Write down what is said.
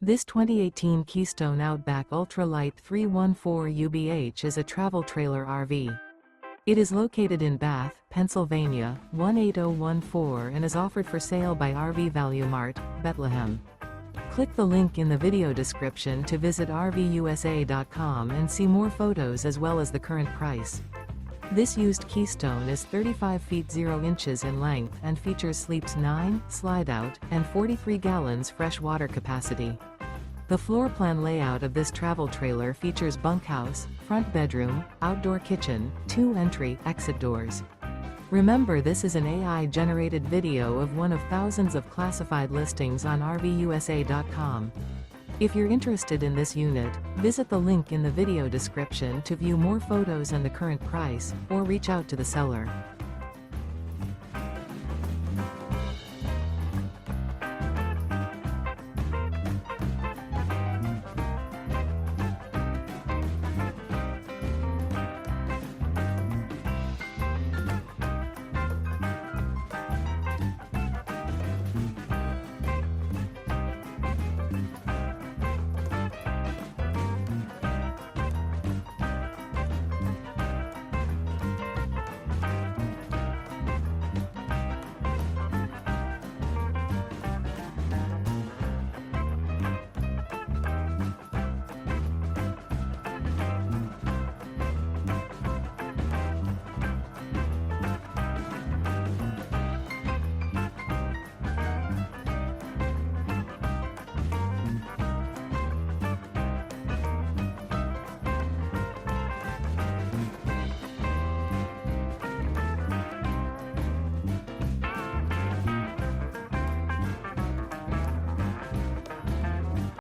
This 2018 Keystone Outback Ultra Lite 314 UBH is a travel trailer RV. It is located in Bath, Pennsylvania, 18014 and is offered for sale by RV Value Mart, Behtlehem. Click the link in the video description to visit RVUSA.com and see more photos as well as the current price. This used Keystone is 35 feet 0 inches in length and features sleeps 9, Slideout, and 43 gallons fresh water capacity. The floor plan layout of this travel trailer features bunkhouse, front bedroom, outdoor kitchen, 2 entry/exit doors. Remember, this is an AI-generated video of one of thousands of classified listings on RVUSA.com. If you're interested in this unit, visit the link in the video description to view more photos and the current price, or reach out to the seller.